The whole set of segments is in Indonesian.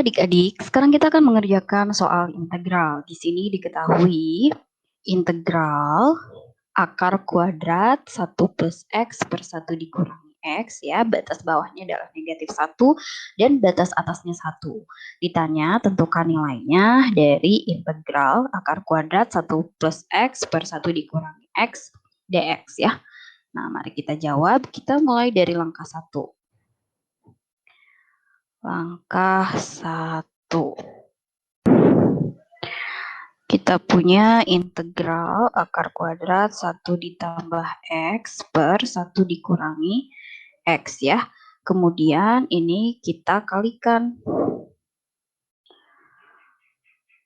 adik-adik, sekarang kita akan mengerjakan soal integral. Di sini diketahui integral akar kuadrat 1 plus X per 1 dikurangi X, ya, batas bawahnya adalah negatif 1 dan batas atasnya 1. Ditanya tentukan nilainya dari integral akar kuadrat 1 plus X per 1 dikurangi X dx, ya. Nah, mari kita jawab. Kita mulai dari langkah 1. Langkah 1. Kita punya integral akar kuadrat 1 ditambah X per 1 dikurangi X, ya. Kemudian ini kita kalikan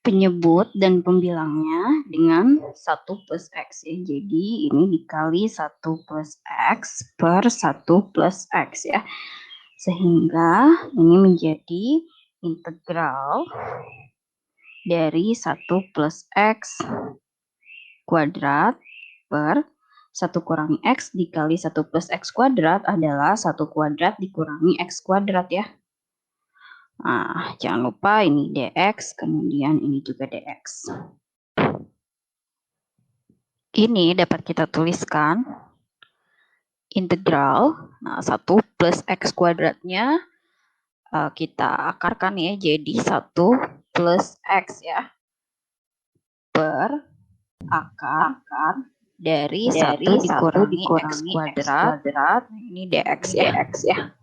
penyebut dan pembilangnya dengan 1 plus X, ya. Jadi ini dikali 1 plus X per 1 plus X, ya. Sehingga ini menjadi integral dari 1 plus X kuadrat per 1 kurangi X dikali 1 plus X kuadrat adalah 1 kuadrat dikurangi X kuadrat, ya. Nah, jangan lupa ini dx, kemudian ini juga dx. Ini dapat kita tuliskan integral. Nah, 1 plus X kuadratnya kita akarkan, ya, jadi 1 plus X, ya, per akar dari 1 dikurangi X kuadrat. Ini dx, ya.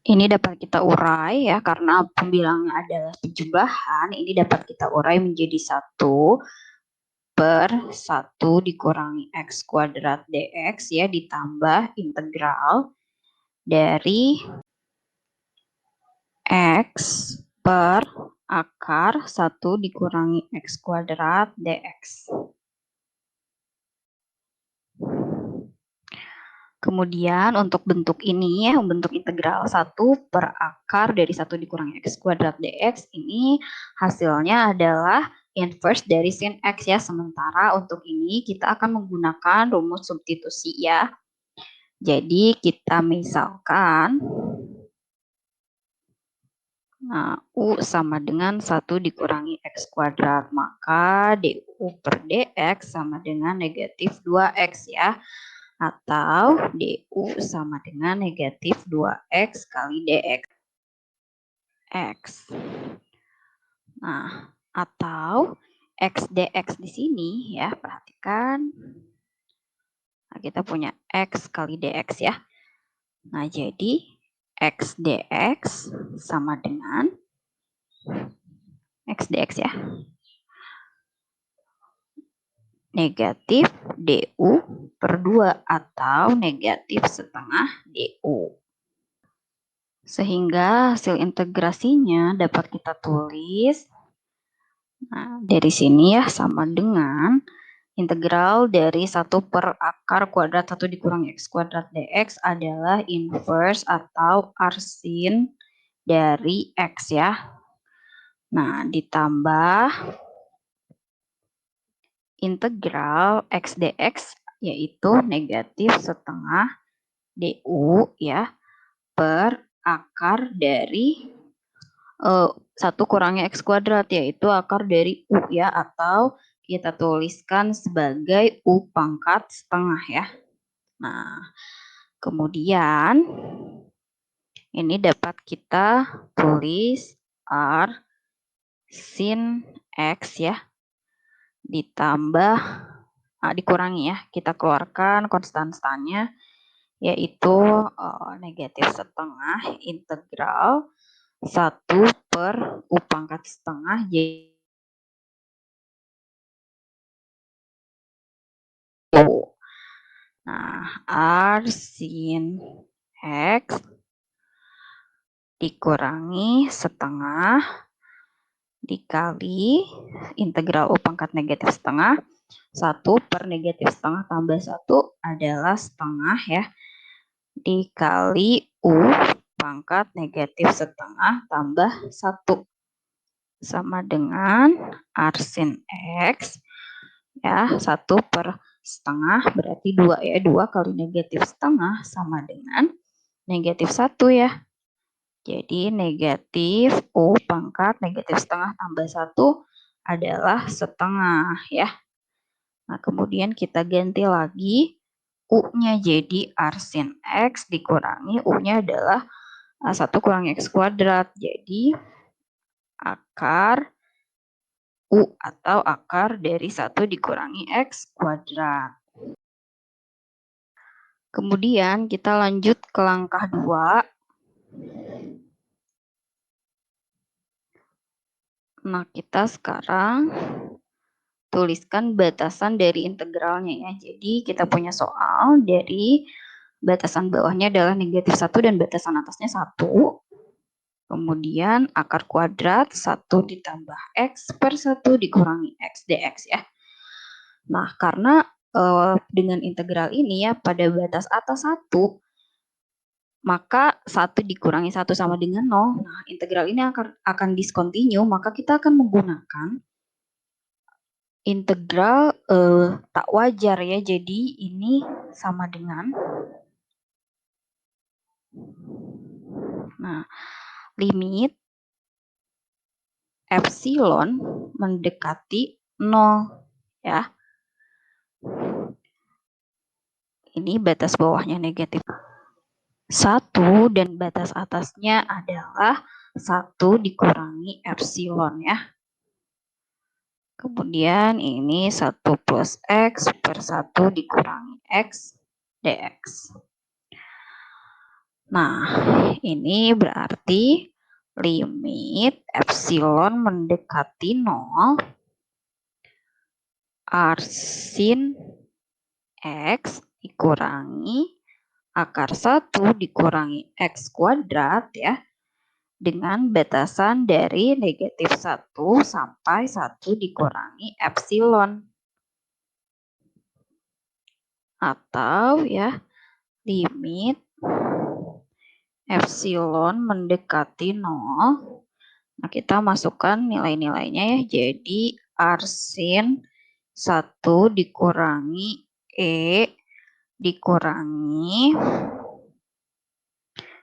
Ini dapat kita urai, ya, karena pembilangnya adalah penjumlahan. Ini dapat kita urai menjadi 1 per 1 dikurangi X kuadrat dx, ya, ditambah integral dari X per akar 1 dikurangi X kuadrat dx. Kemudian untuk bentuk ini, ya, bentuk integral 1 per akar dari 1 dikurangi X kuadrat dx, ini hasilnya adalah inverse dari sin X, ya. Sementara untuk ini kita akan menggunakan rumus substitusi, ya. Jadi kita misalkan U sama dengan 1 dikurangi X kuadrat, maka DU per DX sama dengan negatif 2X, ya. Atau DU sama dengan negatif 2X kali DX. Nah, atau X dx di sini, ya, perhatikan. Nah, kita punya X kali dx, ya. Nah, jadi X dx sama dengan X dx, ya, negatif DU per 2 atau negatif setengah DU. Sehingga hasil integrasinya dapat kita tulis, nah, dari sini, ya, sama dengan integral dari 1 per akar kuadrat 1 dikurangi X kuadrat dx adalah inverse atau arsin dari X, ya. Nah, ditambah integral X dx yaitu negatif setengah DU, ya, per akar dari 1 kurangi X kuadrat, yaitu akar dari U, ya, atau kita tuliskan sebagai U pangkat setengah, ya. Nah, kemudian ini dapat kita tulis R sin X, ya, ditambah dikurangi, ya, kita keluarkan konstantannya, yaitu negatif setengah integral 1 per U pangkat setengah Nah, R sin X dikurangi setengah dikali integral U pangkat negatif setengah 1 per negatif setengah tambah 1 adalah setengah, ya, dikali U pangkat negatif setengah tambah 1 sama dengan R sin X, ya, 1 per setengah berarti 2, ya, 2 kali negatif setengah sama dengan negatif 1, ya. Jadi negatif U pangkat negatif setengah tambah 1 adalah setengah ya. Nah, kemudian kita ganti lagi U-nya jadi arsin X dikurangi U-nya adalah 1 kurangi X kuadrat. Jadi akar U atau akar dari 1 dikurangi X kuadrat. Kemudian kita lanjut ke langkah 2. Nah, kita sekarang tuliskan batasan dari integralnya ya. Jadi kita punya soal dari batasan bawahnya adalah negatif 1 dan batasan atasnya 1. Kemudian akar kuadrat 1 ditambah X per 1 dikurangi X dx ya. Nah, karena dengan integral ini ya pada batas atas 1, maka 1 dikurangi 1 sama dengan 0. Nah, integral ini akan discontinue, maka kita akan menggunakan integral tak wajar ya. Jadi ini sama dengan limit epsilon mendekati 0 ya. Ini batas bawahnya negatif 1 dan batas atasnya adalah 1 dikurangi epsilon ya. Kemudian ini 1 plus X per 1 dikurangi X dx. Nah, ini berarti limit epsilon mendekati 0 arsin X dikurangi akar 1 dikurangi X kuadrat ya, dengan batasan dari negatif 1 sampai 1 dikurangi epsilon. Atau ya, limit epsilon mendekati 0. Nah, kita masukkan nilai-nilainya ya. Jadi arsin 1 dikurangi E dikurangi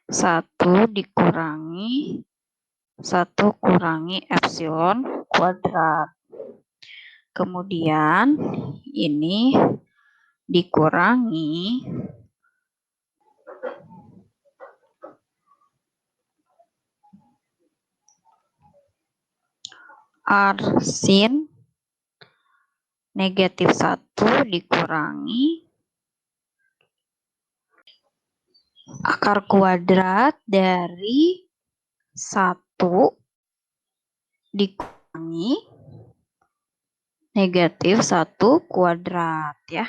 1 dikurangi 1 kurangi epsilon kuadrat. Kemudian ini dikurangi arsin negatif 1 dikurangi akar kuadrat dari 1 dikurangi negatif 1 kuadrat ya.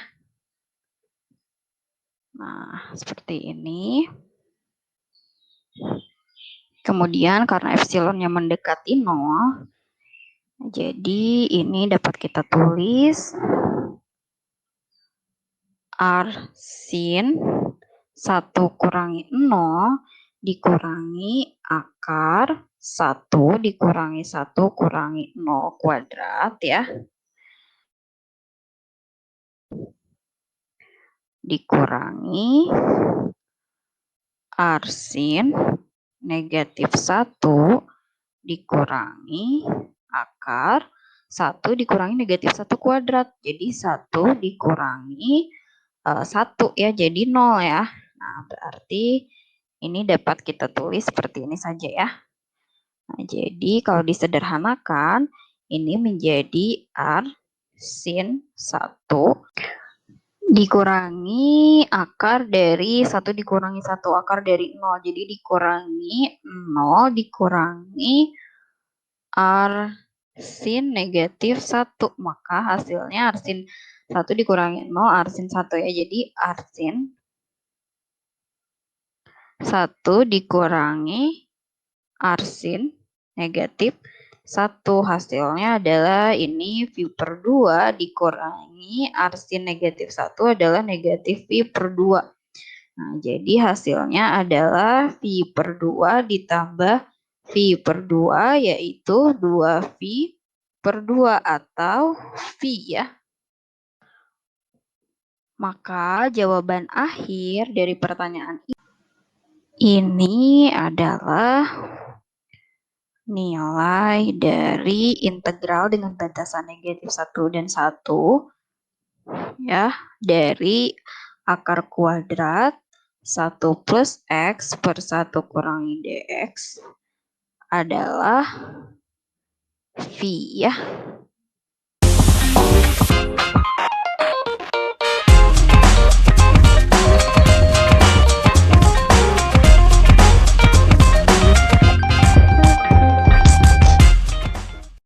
Nah, seperti ini. Kemudian karena epsilonnya mendekati 0, jadi ini dapat kita tulis arsin 1 kurangi 0 dikurangi akar 1 dikurangi 1 kurangi 0 kuadrat ya. Dikurangi arsin negatif 1 dikurangi akar 1 dikurangi negatif 1 kuadrat. Jadi 1 dikurangi 1 ya, jadi 0 ya. Nah, berarti ini dapat kita tulis seperti ini saja ya. Nah, jadi kalau disederhanakan, ini menjadi arsin 1 dikurangi akar dari 1 dikurangi 1 akar dari 0. Jadi dikurangi 0 dikurangi arsin negatif 1. Maka hasilnya arsin 1 dikurangi 0 arsin 1 ya. Jadi arsin 1 dikurangi arsin negatif 1. Hasilnya adalah ini V per 2 dikurangi arsin negatif 1 adalah negatif V per 2. Nah, jadi hasilnya adalah V per 2 ditambah V per 2 yaitu 2V per 2 atau V ya. Maka jawaban akhir dari pertanyaan ini Ini adalah nilai dari integral dengan batasan negatif 1 dan 1 ya, dari akar kuadrat 1 plus X per 1 kurangi DX adalah V ya.